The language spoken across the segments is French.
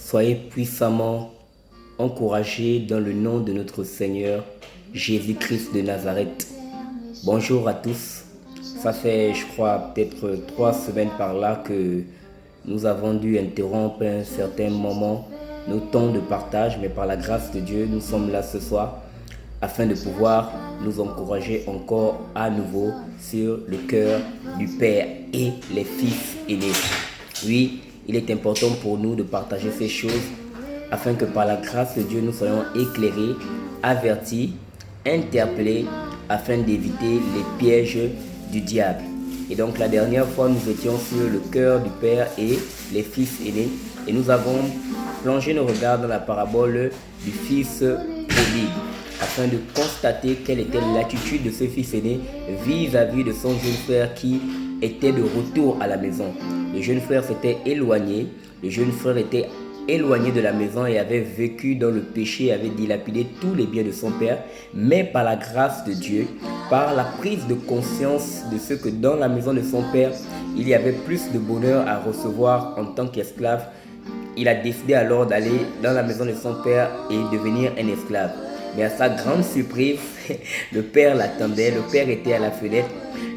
Soyez puissamment encouragés dans le nom de notre Seigneur Jésus-Christ de Nazareth. Bonjour à tous. Ça fait, je crois, peut-être 3 semaines par là que nous avons dû interrompre un certain moment nos temps de partage, mais par la grâce de Dieu, nous sommes là ce soir afin de pouvoir nous encourager encore à nouveau sur le cœur du Père et les fils aînés. Oui, il est important pour nous de partager ces choses afin que par la grâce de Dieu, nous soyons éclairés, avertis, interpellés afin d'éviter les pièges du diable. Et donc la dernière fois, nous étions sur le cœur du Père et les fils aînés et nous avons plongé nos regards dans la parabole du fils prodigue afin de constater quelle était l'attitude de ce fils aîné vis-à-vis de son jeune frère qui était de retour à la maison. Le jeune frère s'était éloigné, le jeune frère était éloigné de la maison et avait vécu dans le péché, avait dilapidé tous les biens de son père, mais par la grâce de Dieu, par la prise de conscience de ce que dans la maison de son père, il y avait plus de bonheur à recevoir en tant qu'esclave, il a décidé alors d'aller dans la maison de son père et devenir un esclave. Mais à sa grande surprise, le père l'attendait, le père était à la fenêtre,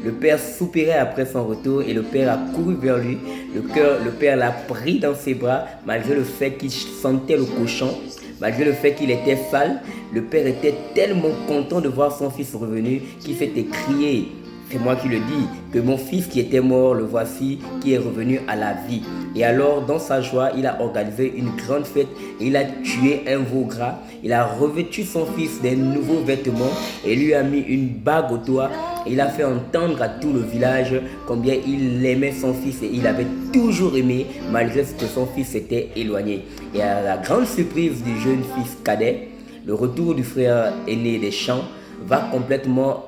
le père soupirait après son retour et le père a couru vers lui. Le père l'a pris dans ses bras malgré le fait qu'il sentait le cochon, malgré le fait qu'il était sale. Le père était tellement content de voir son fils revenu qu'il s'est écrié. C'est moi qui le dis, que mon fils qui était mort, le voici, qui est revenu à la vie. Et alors, dans sa joie, il a organisé une grande fête et il a tué un veau gras. Il a revêtu son fils des nouveaux vêtements et lui a mis une bague au doigt. Et il a fait entendre à tout le village combien il aimait son fils et il avait toujours aimé malgré ce que son fils s'était éloigné. Et à la grande surprise du jeune fils cadet, le retour du frère aîné des champs va complètement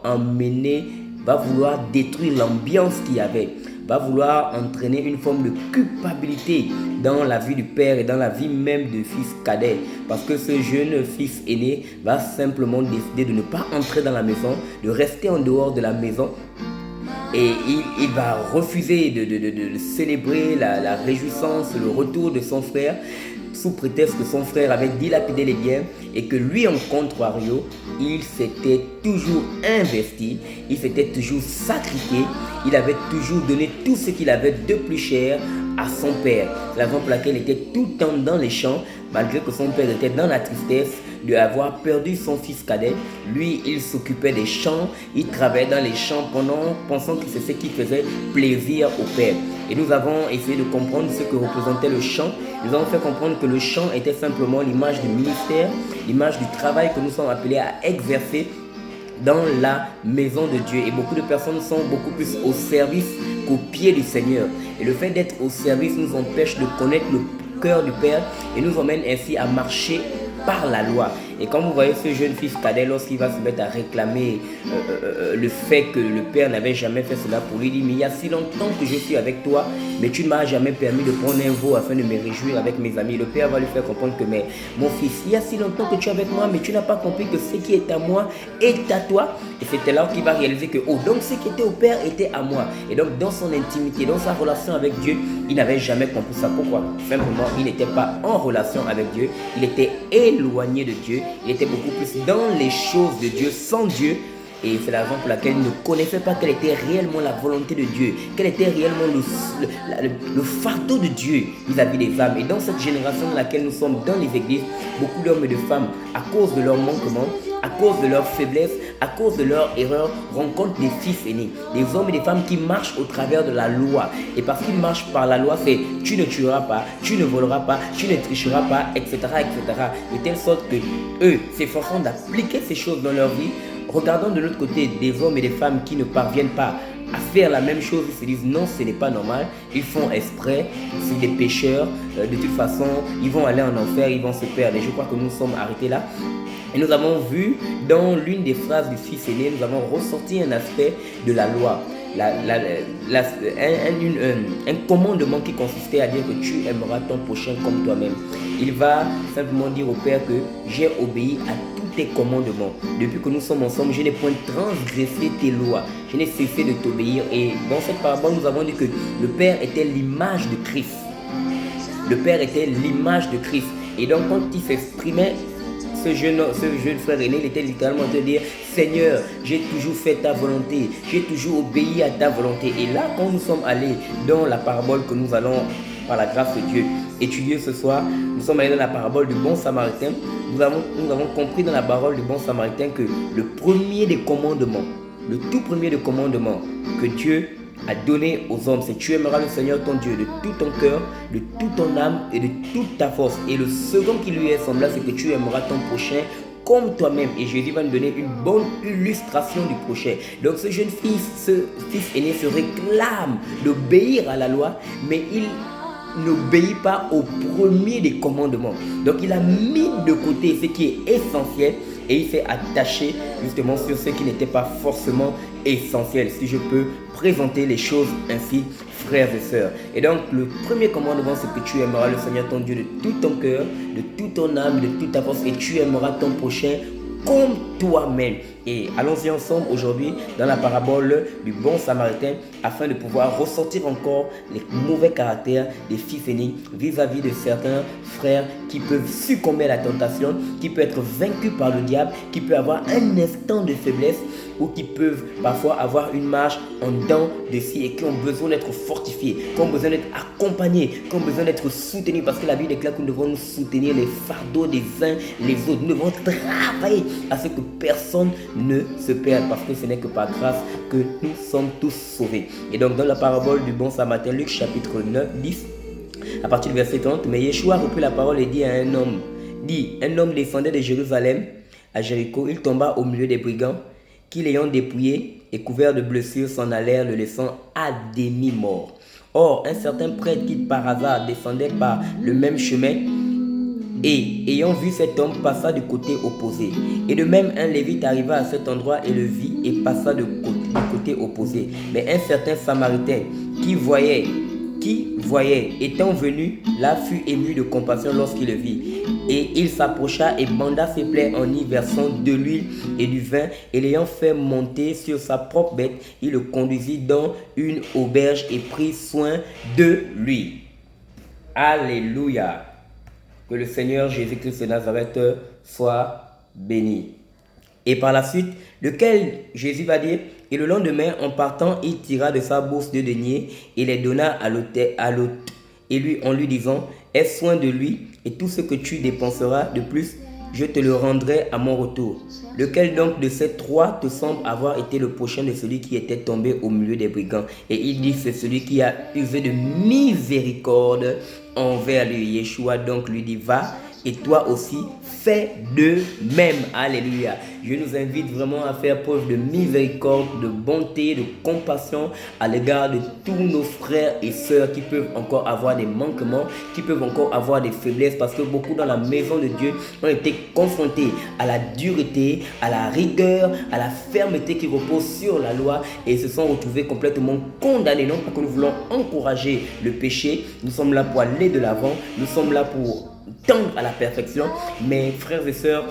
va vouloir détruire l'ambiance qu'il y avait, va vouloir entraîner une forme de culpabilité dans la vie du père et dans la vie même du fils cadet. Parce que ce jeune fils aîné va simplement décider de ne pas entrer dans la maison, de rester en dehors de la maison. Et il va refuser de célébrer la réjouissance, le retour de son frère, sous prétexte que son frère avait dilapidé les biens et que lui, en contrario, il s'était toujours investi, il s'était toujours sacrifié, il avait toujours donné tout ce qu'il avait de plus cher à son père. C'est la raison pour laquelle il était tout le temps dans les champs, malgré que son père était dans la tristesse d'avoir perdu son fils cadet. Lui, il s'occupait des champs, il travaillait dans les champs pensant que c'est ce qui faisait plaisir au père. Et nous avons essayé de comprendre ce que représentait le champ. Nous avons fait comprendre que le champ était simplement l'image du ministère, l'image du travail que nous sommes appelés à exercer dans la maison de Dieu. Et beaucoup de personnes sont beaucoup plus au service qu'au pied du Seigneur. Et le fait d'être au service nous empêche de connaître le cœur du Père et nous emmène ainsi à marcher par la loi. Et quand vous voyez ce jeune fils cadet, lorsqu'il va se mettre à réclamer le fait que le père n'avait jamais fait cela pour lui, il dit: mais il y a si longtemps que je suis avec toi, mais tu ne m'as jamais permis de prendre un veau afin de me réjouir avec mes amis. Le père va lui faire comprendre que: mais mon fils, il y a si longtemps que tu es avec moi, mais tu n'as pas compris que ce qui est à moi est à toi. Et c'était là qu'il va réaliser que donc ce qui était au père était à moi. Et donc dans son intimité, dans sa relation avec Dieu, il n'avait jamais compris ça. Pourquoi? Simplement, il n'était pas en relation avec Dieu, il était éloigné de Dieu. Il était beaucoup plus dans les choses de Dieu, sans Dieu. Et c'est la raison pour laquelle il ne connaissait pas quelle était réellement la volonté de Dieu, quel était réellement le fardeau de Dieu vis-à-vis des âmes. Et dans cette génération dans laquelle nous sommes dans les églises, beaucoup d'hommes et de femmes, à cause de leur manquement, à cause de leur faiblesse, à cause de leur erreur, rencontrent des fils aînés, des hommes et des femmes qui marchent au travers de la loi. Et parce qu'ils marchent par la loi, c'est: tu ne tueras pas, tu ne voleras pas, tu ne tricheras pas, etc., etc. De telle sorte que eux s'efforçant d'appliquer ces choses dans leur vie. Regardons de l'autre côté des hommes et des femmes qui ne parviennent pas à faire la même chose. Ils se disent: non, ce n'est pas normal, ils font exprès, c'est des pécheurs, de toute façon ils vont aller en enfer, ils vont se perdre. Et je crois que nous sommes arrêtés là. Et nous avons vu dans l'une des phrases du fils aîné, nous avons ressorti un aspect de la loi, un commandement qui consistait à dire que tu aimeras ton prochain comme toi-même. Il va simplement dire au Père que j'ai obéi à tous tes commandements. Depuis que nous sommes ensemble, je n'ai point transgressé tes lois, je n'ai cessé de t'obéir. Et dans cette parabole, nous avons dit que le Père était l'image de Christ. Le Père était l'image de Christ. Et donc quand il s'exprimait, ce jeune frère aîné, il était littéralement en train de dire: Seigneur, j'ai toujours fait ta volonté, j'ai toujours obéi à ta volonté. Et là, quand nous sommes allés dans la parabole que nous allons, par la grâce de Dieu, étudier ce soir, nous sommes allés dans la parabole du bon samaritain. Nous avons compris dans la parole du bon samaritain que le premier des commandements, le tout premier des commandements que Dieu a donné aux hommes, c'est: tu aimeras le Seigneur ton Dieu de tout ton cœur, de toute ton âme et de toute ta force. Et le second qui lui est semblable, c'est que tu aimeras ton prochain comme toi-même. Et Jésus va nous donner une bonne illustration du prochain. Donc ce jeune fils, ce fils aîné se réclame d'obéir à la loi, mais il n'obéit pas au premier des commandements. Donc il a mis de côté ce qui est essentiel et il s'est attaché justement sur ce qui n'était pas forcément essentiel, si je peux présenter les choses ainsi, frères et sœurs. Et donc le premier commandement, c'est que tu aimeras le Seigneur ton Dieu de tout ton cœur, de toute ton âme, de toute ta force, et tu aimeras ton prochain comme toi-même. Et allons-y ensemble aujourd'hui dans la parabole du bon samaritain, afin de pouvoir ressortir encore les mauvais caractères des fils aînés vis-à-vis de certains frères qui peuvent succomber à la tentation, qui peuvent être vaincus par le diable, qui peuvent avoir un instant de faiblesse, ou qui peuvent parfois avoir une marche en dents de scie et qui ont besoin d'être fortifiés, qui ont besoin d'être accompagnés, qui ont besoin d'être soutenus, parce que la Bible déclare que nous devons nous soutenir les fardeaux des uns les autres. Nous devons travailler à ce que personne ne se perde, parce que ce n'est que par grâce que nous sommes tous sauvés. Et donc dans la parabole du bon samaritain, Luc chapitre 10, à partir du verset 30, mais Yeshua reprit la parole et dit à un homme descendait de Jérusalem à Jéricho. Il tomba au milieu des brigands qui, l'ayant dépouillé et couvert de blessures, s'en allèrent, le laissant à demi-mort. Or, un certain prêtre qui par hasard descendait par le même chemin, et ayant vu cet homme, passa du côté opposé. Et de même, un lévite arriva à cet endroit et le vit et passa du côté opposé. Mais un certain samaritain qui voyait, étant venu, là fut ému de compassion lorsqu'il le vit. Et il s'approcha et banda ses plaies en y versant de l'huile et du vin. Et l'ayant fait monter sur sa propre bête, il le conduisit dans une auberge et prit soin de lui. Alléluia. Que le Seigneur Jésus-Christ de Nazareth soit béni. Et par la suite, lequel Jésus va dire: et le lendemain, en partant, il tira de sa bourse 2 deniers et les donna à l'hôte, et lui, en lui disant: aie soin de lui, et tout ce que tu dépenseras de plus, je te le rendrai à mon retour. Lequel donc de ces trois te semble avoir été le prochain de celui qui était tombé au milieu des brigands? Et il dit: c'est celui qui a usé de miséricorde envers lui. Yeshua donc lui dit: va, et toi aussi fais de même. Alléluia. Je nous invite vraiment à faire preuve de miséricorde, de bonté, de compassion à l'égard de tous nos frères et sœurs qui peuvent encore avoir des manquements, qui peuvent encore avoir des faiblesses, parce que beaucoup dans la maison de Dieu ont été confrontés à la dureté, à la rigueur, à la fermeté qui repose sur la loi, et se sont retrouvés complètement condamnés. Non pas que nous voulons encourager le péché, nous sommes là pour aller de l'avant, nous sommes là pour tendre à la perfection, mais frères et sœurs,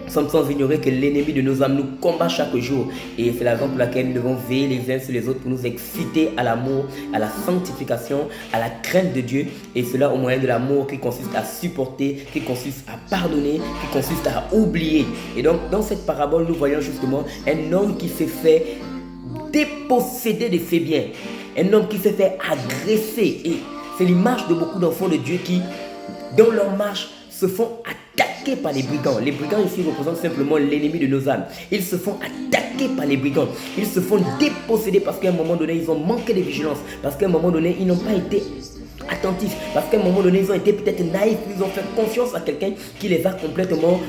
nous sommes sans ignorer que l'ennemi de nos âmes nous combat chaque jour, et c'est la raison pour laquelle nous devons veiller les uns sur les autres pour nous exciter à l'amour, à la sanctification, à la crainte de Dieu, et cela au moyen de l'amour qui consiste à supporter, qui consiste à pardonner, qui consiste à oublier. Et donc dans cette parabole, nous voyons justement un homme qui s'est fait déposséder de ses biens, un homme qui s'est fait agresser, et c'est l'image de beaucoup d'enfants de Dieu qui, dans leur marche, se font attaquer par les brigands. Les brigands ici représentent simplement l'ennemi de nos âmes. Ils se font attaquer par les brigands. Ils se font déposséder parce qu'à un moment donné, ils ont manqué de vigilance. Parce qu'à un moment donné, ils n'ont pas été attentifs. Parce qu'à un moment donné, ils ont été peut-être naïfs. Ils ont fait confiance à quelqu'un qui les a complètement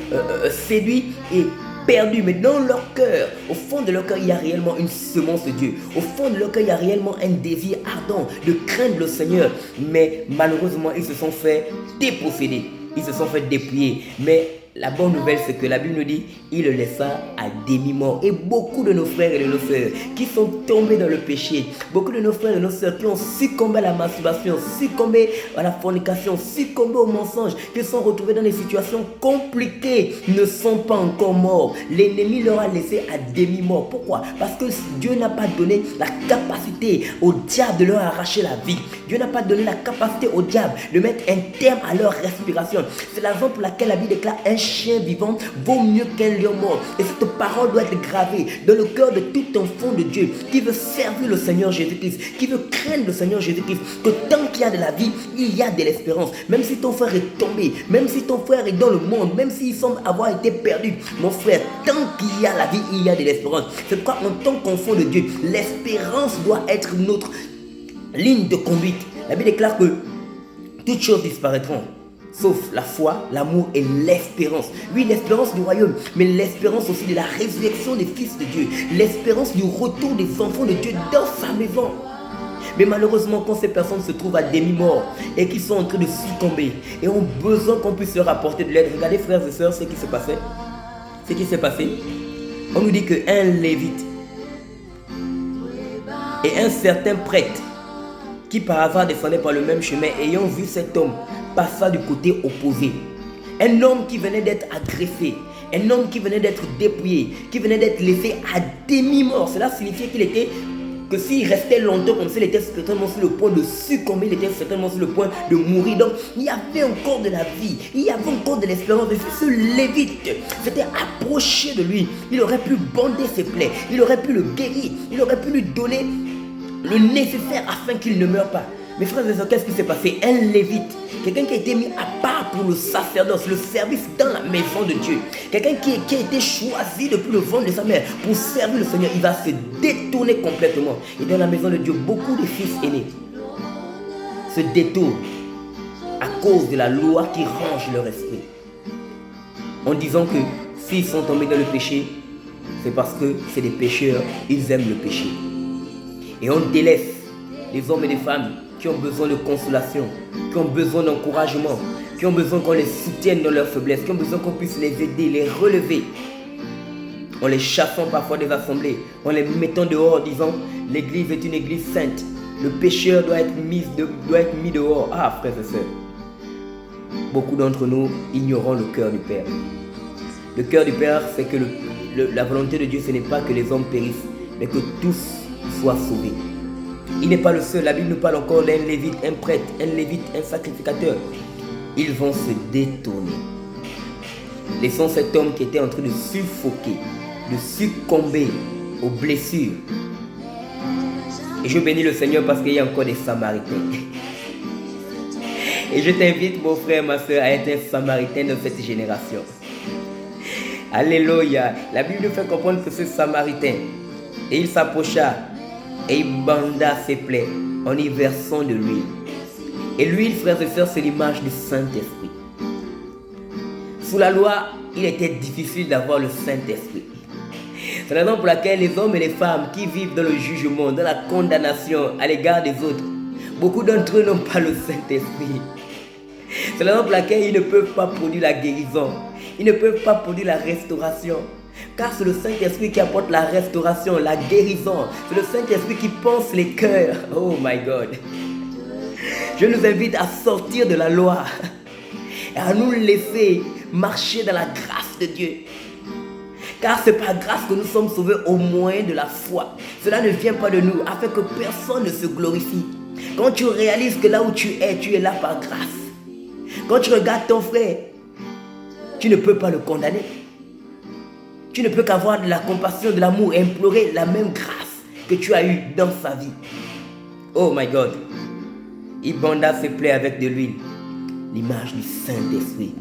séduits et perdus. Mais dans leur cœur, au fond de leur cœur, il y a réellement une semence de Dieu. Au fond de leur cœur, il y a réellement un désir ardent de craindre le Seigneur. Mais malheureusement, ils se sont fait déposséder. Ils se sont fait dépouiller. Mais la bonne nouvelle, c'est que la Bible nous dit, il le laissa à demi-mort. Et beaucoup de nos frères et de nos sœurs qui sont tombés dans le péché, beaucoup de nos frères et de nos sœurs qui ont succombé à la masturbation, succombé à la fornication, succombé au mensonge, qui sont retrouvés dans des situations compliquées, ne sont pas encore morts. L'ennemi leur a laissé à demi-mort. Pourquoi? Parce que Dieu n'a pas donné la capacité au diable de leur arracher la vie. Dieu n'a pas donné la capacité au diable de mettre un terme à leur respiration. C'est la raison pour laquelle la Bible déclare un chien vivant vaut mieux qu'un lion mort. Et cette parole doit être gravée dans le cœur de tout enfant de Dieu qui veut servir le Seigneur Jésus-Christ, qui veut craindre le Seigneur Jésus-Christ, que tant qu'il y a de la vie, il y a de l'espérance. Même si ton frère est tombé, même si ton frère est dans le monde, même s'il semble avoir été perdu, mon frère, tant qu'il y a la vie, il y a de l'espérance. C'est pourquoi en tant qu'enfant de Dieu, l'espérance doit être notre ligne de conduite. La Bible déclare que toutes choses disparaîtront, sauf la foi, l'amour et l'espérance. Oui, l'espérance du royaume, mais l'espérance aussi de la résurrection des fils de Dieu. L'espérance du retour des enfants de Dieu dans sa maison. Mais malheureusement, quand ces personnes se trouvent à demi-mort et qui sont en train de succomber et ont besoin qu'on puisse leur apporter de l'aide, regardez frères et sœurs ce qui se passait. Ce qui s'est passé, on nous dit qu'un lévite et un certain prêtre qui par hasard descendait par le même chemin, ayant vu cet homme, passa du côté opposé. Un homme qui venait d'être agressé, un homme qui venait d'être dépouillé, qui venait d'être laissé à demi-mort. Cela signifiait qu'il était, que s'il restait longtemps comme ça, il était certainement sur le point de succomber, il était certainement sur le point de mourir. Donc il y avait encore de la vie, il y avait encore de l'espérance. Ce lévite s'était approché de lui, il aurait pu bander ses plaies, il aurait pu le guérir, il aurait pu lui donner le nécessaire afin qu'il ne meure pas. Mes frères et sœurs, qu'est-ce qui s'est passé? Un lévite, quelqu'un qui a été mis à part pour le sacerdoce, le service dans la maison de Dieu, quelqu'un qui a été choisi depuis le ventre de sa mère pour servir le Seigneur, il va se détourner complètement. Et dans la maison de Dieu, beaucoup de fils aînés se détournent à cause de la loi qui range leur esprit, en disant que s'ils sont tombés dans le péché, c'est parce que c'est des pécheurs, ils aiment le péché. Et on délaisse les hommes et les femmes qui ont besoin de consolation, qui ont besoin d'encouragement, qui ont besoin qu'on les soutienne dans leur faiblesse, qui ont besoin qu'on puisse les aider, les relever. En les chassant parfois des assemblées, en les mettant dehors, disant l'église est une église sainte, le pécheur doit être mis dehors. Ah, frères et sœurs, beaucoup d'entre nous ignorons le cœur du Père. Le cœur du Père, c'est que la volonté de Dieu, ce n'est pas que les hommes périssent, mais que tous soient sauvés. Il n'est pas le seul. La Bible nous parle encore d'un lévite, un prêtre, un lévite, un sacrificateur. Ils vont se détourner. Laissons cet homme qui était en train de suffoquer, de succomber aux blessures. Et je bénis le Seigneur parce qu'il y a encore des Samaritains. Et je t'invite, mon frère, ma soeur, à être un Samaritain dans cette génération. Alléluia. La Bible nous fait comprendre que ce Samaritain, et il s'approcha et il banda ses plaies en y versant de l'huile. Et l'huile, frères et sœurs, c'est l'image du Saint-Esprit. Sous la loi, il était difficile d'avoir le Saint-Esprit. C'est la raison pour laquelle les hommes et les femmes qui vivent dans le jugement, dans la condamnation à l'égard des autres, beaucoup d'entre eux n'ont pas le Saint-Esprit. C'est la raison pour laquelle ils ne peuvent pas produire la guérison. Ils ne peuvent pas produire la restauration. Car c'est le Saint-Esprit qui apporte la restauration, la guérison. C'est le Saint-Esprit qui pense les cœurs. Oh my God. Je nous invite à sortir de la loi et à nous laisser marcher dans la grâce de Dieu. Car c'est par grâce que nous sommes sauvés au moyen de la foi. Cela ne vient pas de nous, afin que personne ne se glorifie. Quand tu réalises que là où tu es là par grâce. Quand tu regardes ton frère, tu ne peux pas le condamner. Tu ne peux qu'avoir de la compassion, de l'amour et implorer la même grâce que tu as eue dans sa vie. Oh my God. Il banda ses plaies avec de l'huile, l'image du Saint-Esprit.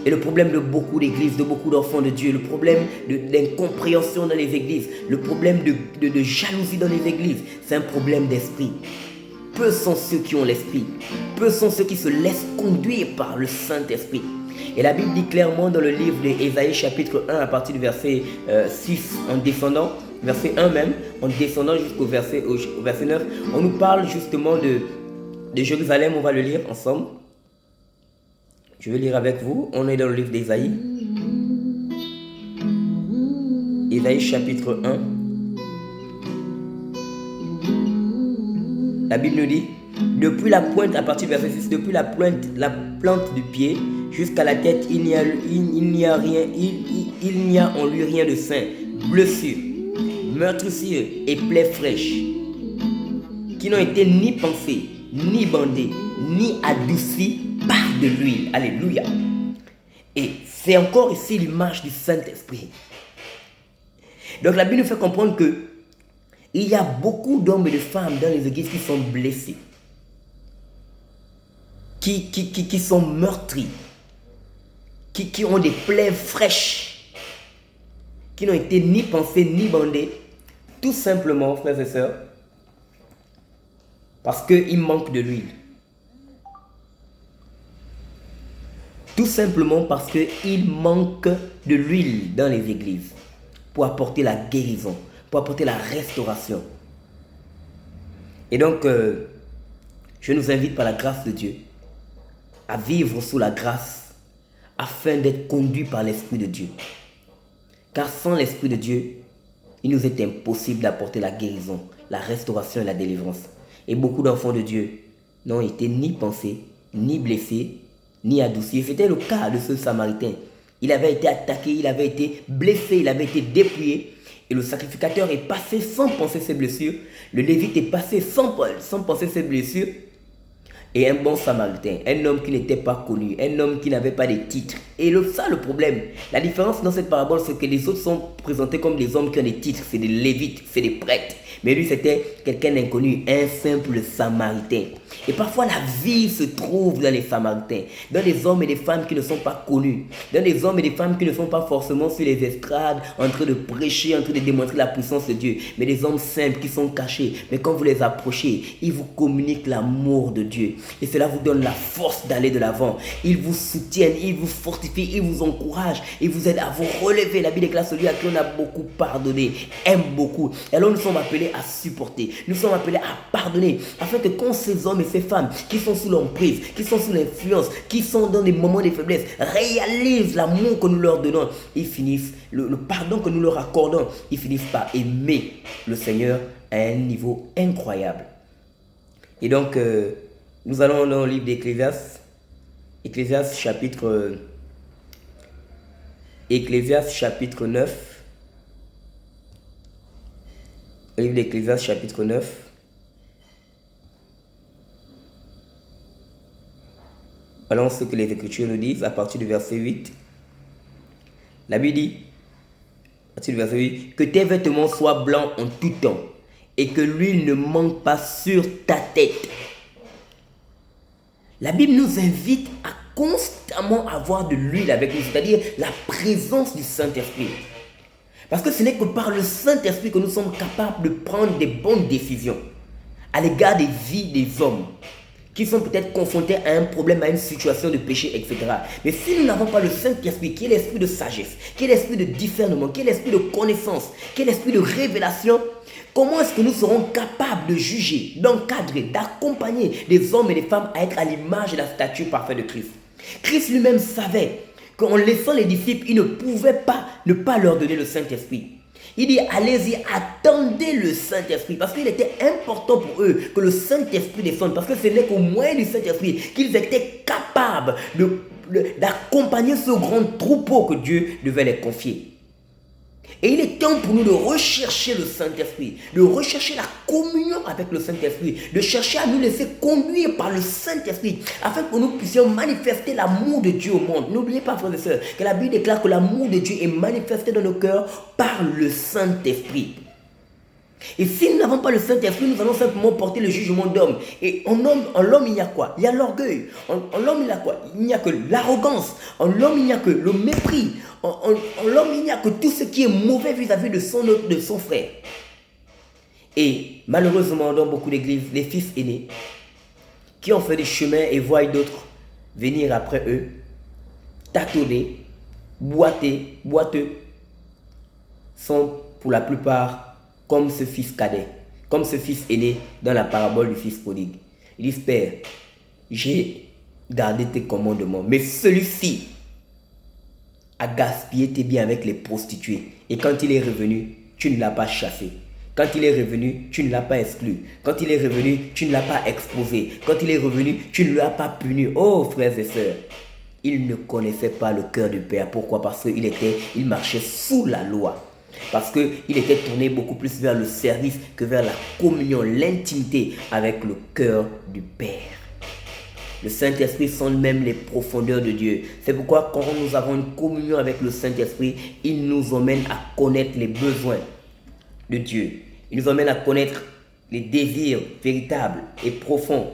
Et le problème de beaucoup d'églises, de beaucoup d'enfants de Dieu, le problème d'incompréhension dans les églises, le problème de jalousie dans les églises, c'est un problème d'esprit. Peu sont ceux qui ont l'esprit. Peu sont ceux qui se laissent conduire par le Saint-Esprit. Et la Bible dit clairement dans le livre d'Ésaïe chapitre 1 à partir du verset 6 en descendant, verset 1 même, en descendant jusqu'au verset 9, on nous parle justement de Jérusalem, on va le lire ensemble. Je vais lire avec vous. On est dans le livre d'Ésaïe. Ésaïe chapitre 1. La Bible nous dit, depuis la pointe, à partir du verset 6, depuis la plante du pied jusqu'à la tête, il n'y a en lui rien de sain, blessure, meurtrissure et plaies fraîches, qui n'ont été ni pensées, ni bandées, ni adoucies par de l'huile. Alléluia. Et c'est encore ici l'image du Saint-Esprit. Donc la Bible nous fait comprendre que il y a beaucoup d'hommes et de femmes dans les églises qui sont blessés, qui sont meurtris, qui ont des plaies fraîches, qui n'ont été ni pensées ni bandées, tout simplement, frères et sœurs, parce qu'il manque de l'huile. Tout simplement parce qu'il manque de l'huile dans les églises pour apporter la guérison, pour apporter la restauration. Et donc, je nous invite par la grâce de Dieu à vivre sous la grâce afin d'être conduit par l'Esprit de Dieu. Car sans l'Esprit de Dieu, il nous est impossible d'apporter la guérison, la restauration et la délivrance. Et beaucoup d'enfants de Dieu n'ont été ni pensés, ni blessés, ni adoucis. C'était le cas de ce Samaritain. Il avait été attaqué, il avait été blessé, il avait été dépouillé. Et le sacrificateur est passé sans penser ses blessures. Le Lévite est passé sans penser ses blessures. Et un bon Samaritain, un homme qui n'était pas connu, un homme qui n'avait pas de titres. Et ça, le problème, la différence dans cette parabole, c'est que les autres sont présentés comme des hommes qui ont des titres. C'est des Lévites, c'est des prêtres. Mais lui, c'était quelqu'un d'inconnu, un simple Samaritain. Et parfois, la vie se trouve dans les Samaritains, dans des hommes et des femmes qui ne sont pas connus, dans des hommes et des femmes qui ne sont pas forcément sur les estrades, en train de prêcher, en train de démontrer la puissance de Dieu, mais des hommes simples qui sont cachés. Mais quand vous les approchez, ils vous communiquent l'amour de Dieu. Et cela vous donne la force d'aller de l'avant. Ils vous soutiennent, ils vous fortifient, ils vous encouragent, ils vous aident à vous relever. La Bible déclare celui à qui on a beaucoup pardonné, aime beaucoup. Et alors nous sommes appelés à supporter, nous sommes appelés à pardonner, afin que quand ces hommes et ces femmes qui sont sous l'emprise, qui sont sous l'influence, qui sont dans des moments de faiblesse, réalisent l'amour que nous leur donnons, ils finissent, le pardon que nous leur accordons, ils finissent par aimer le Seigneur à un niveau incroyable. Et donc, nous allons dans le livre d'Ecclésiaste, Ecclésiaste chapitre 9. Le livre d'Ecclésiaste chapitre 9. Allons ce que les Écritures nous disent à partir du verset 8. La Bible dit, à partir du verset 8, que tes vêtements soient blancs en tout temps et que l'huile ne manque pas sur ta tête. La Bible nous invite à constamment avoir de l'huile avec nous, c'est-à-dire la présence du Saint-Esprit. Parce que ce n'est que par le Saint-Esprit que nous sommes capables de prendre des bonnes décisions à l'égard des vies des hommes qui sont peut-être confrontés à un problème, à une situation de péché, etc. Mais si nous n'avons pas le Saint-Esprit, qui est l'esprit de sagesse, qui est l'esprit de discernement, qui est l'esprit de connaissance, qui est l'esprit de révélation, comment est-ce que nous serons capables de juger, d'encadrer, d'accompagner des hommes et des femmes à être à l'image et la stature parfaite de Christ? Christ lui-même savait qu'en laissant les disciples, il ne pouvait pas ne pas leur donner le Saint-Esprit. Il dit, allez-y, attendez le Saint-Esprit. Parce qu'il était important pour eux que le Saint-Esprit descende. Parce que ce n'est qu'au moyen du Saint-Esprit qu'ils étaient capables d'accompagner ce grand troupeau que Dieu devait les confier. Et il est temps pour nous de rechercher le Saint-Esprit, de rechercher la communion avec le Saint-Esprit, de chercher à nous laisser conduire par le Saint-Esprit, afin que nous puissions manifester l'amour de Dieu au monde. N'oubliez pas, frères et sœurs, que la Bible déclare que l'amour de Dieu est manifesté dans nos cœurs par le Saint-Esprit. Et si nous n'avons pas le Saint-Esprit, nous allons simplement porter le jugement d'homme. Et en l'homme, il y a quoi? Il y a l'orgueil. En l'homme, il y a quoi? Il n'y a que l'arrogance. En l'homme, il n'y a que le mépris. En l'homme, il n'y a que tout ce qui est mauvais vis-à-vis de son frère. Et malheureusement, dans beaucoup d'églises, les fils aînés, qui ont fait des chemins et voient d'autres venir après eux, tâtonner, boiteux, sont pour la plupart comme ce fils cadet, comme ce fils aîné dans la parabole du fils prodigue. Ils disent, Père, j'ai garder tes commandements. Mais celui-ci a gaspillé tes biens avec les prostituées. Et quand il est revenu, tu ne l'as pas chassé. Quand il est revenu, tu ne l'as pas exclu. Quand il est revenu, tu ne l'as pas exposé. Quand il est revenu, tu ne l'as pas puni. Oh, frères et sœurs, il ne connaissait pas le cœur du Père. Pourquoi? Parce qu'il marchait sous la loi. Parce qu'il était tourné beaucoup plus vers le service que vers la communion, l'intimité avec le cœur du Père. Le Saint-Esprit sonde même les profondeurs de Dieu. C'est pourquoi quand nous avons une communion avec le Saint-Esprit, il nous emmène à connaître les besoins de Dieu. Il nous emmène à connaître les désirs véritables et profonds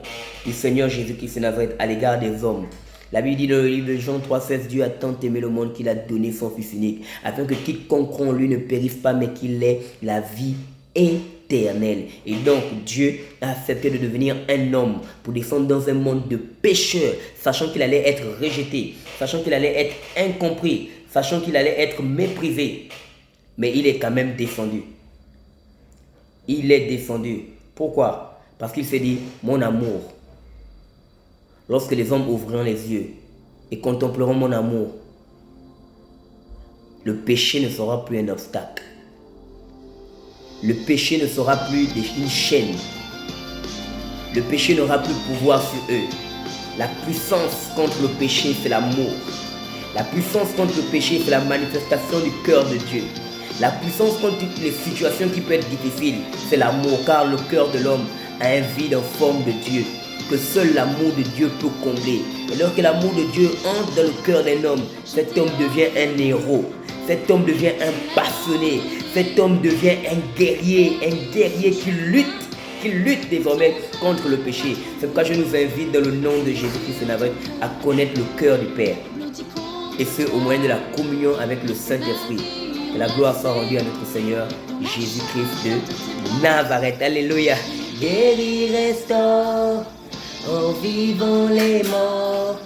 du Seigneur Jésus-Christ de Nazareth à l'égard des hommes. La Bible dit dans le livre de Jean 3,16, Dieu a tant aimé le monde qu'il a donné son Fils unique, afin que quiconque croit en lui ne périsse pas, mais qu'il ait la vie éternelle. Et donc Dieu a accepté de devenir un homme pour descendre dans un monde de pécheurs, sachant qu'il allait être rejeté, sachant qu'il allait être incompris, sachant qu'il allait être méprisé. Mais il est quand même descendu. Il est descendu. Pourquoi? Parce qu'il s'est dit, mon amour. Lorsque les hommes ouvriront les yeux et contempleront mon amour, le péché ne sera plus un obstacle. Le péché ne sera plus une chaîne. Le péché n'aura plus pouvoir sur eux. La puissance contre le péché, c'est l'amour. La puissance contre le péché, c'est la manifestation du cœur de Dieu. La puissance contre toutes les situations qui peuvent être difficiles, c'est l'amour, car le cœur de l'homme a un vide en forme de Dieu, que seul l'amour de Dieu peut combler. Et lorsque l'amour de Dieu entre dans le cœur d'un homme, cet homme devient un héros, cet homme devient un passionné, cet homme devient un guerrier qui lutte désormais contre le péché. C'est pourquoi je nous invite dans le nom de Jésus-Christ de Nazareth à connaître le cœur du Père. Et ce, au moyen de la communion avec le Saint-Esprit. Que la gloire soit rendue à notre Seigneur Jésus-Christ de Nazareth. Alléluia. Guéri restaure en vivant les morts.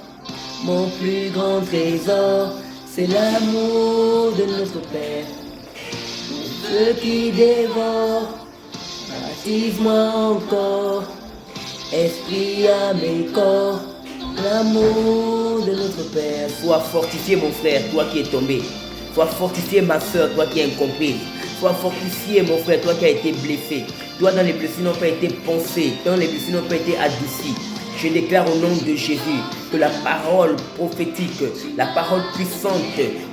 Mon plus grand trésor, c'est l'amour de notre Père. Ceux qui dévorent, baptise-moi encore. Esprit à mes corps, l'amour de notre Père. Sois fortifié mon frère, toi qui es tombé. Sois fortifié ma soeur, toi qui es incomprise. Sois fortifié mon frère, toi qui as été blessé. Toi dont les blessures n'ont pas été pensées, dont les blessures n'ont pas été adoucies. Je déclare au nom de Jésus que la parole prophétique, la parole puissante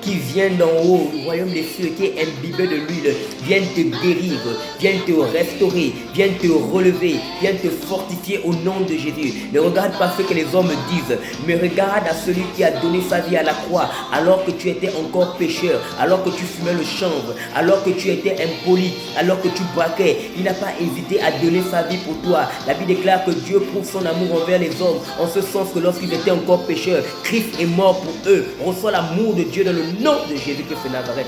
qui vient d'en haut, du royaume des cieux, qui est imbibée de l'huile, vienne te guérir, vienne te restaurer, vienne te relever, vienne te fortifier au nom de Jésus. Ne regarde pas ce que les hommes disent, mais regarde à celui qui a donné sa vie à la croix, alors que tu étais encore pécheur, alors que tu fumais le chanvre, alors que tu étais impoli, alors que tu braquais. Il n'a pas hésité à donner sa vie pour toi. La Bible déclare que Dieu prouve son amour envers les hommes, en ce sens que lorsqu'ils étaient encore pécheurs, Christ est mort pour eux. Reçois l'amour de Dieu dans le nom de Jésus-Christ de Nazareth.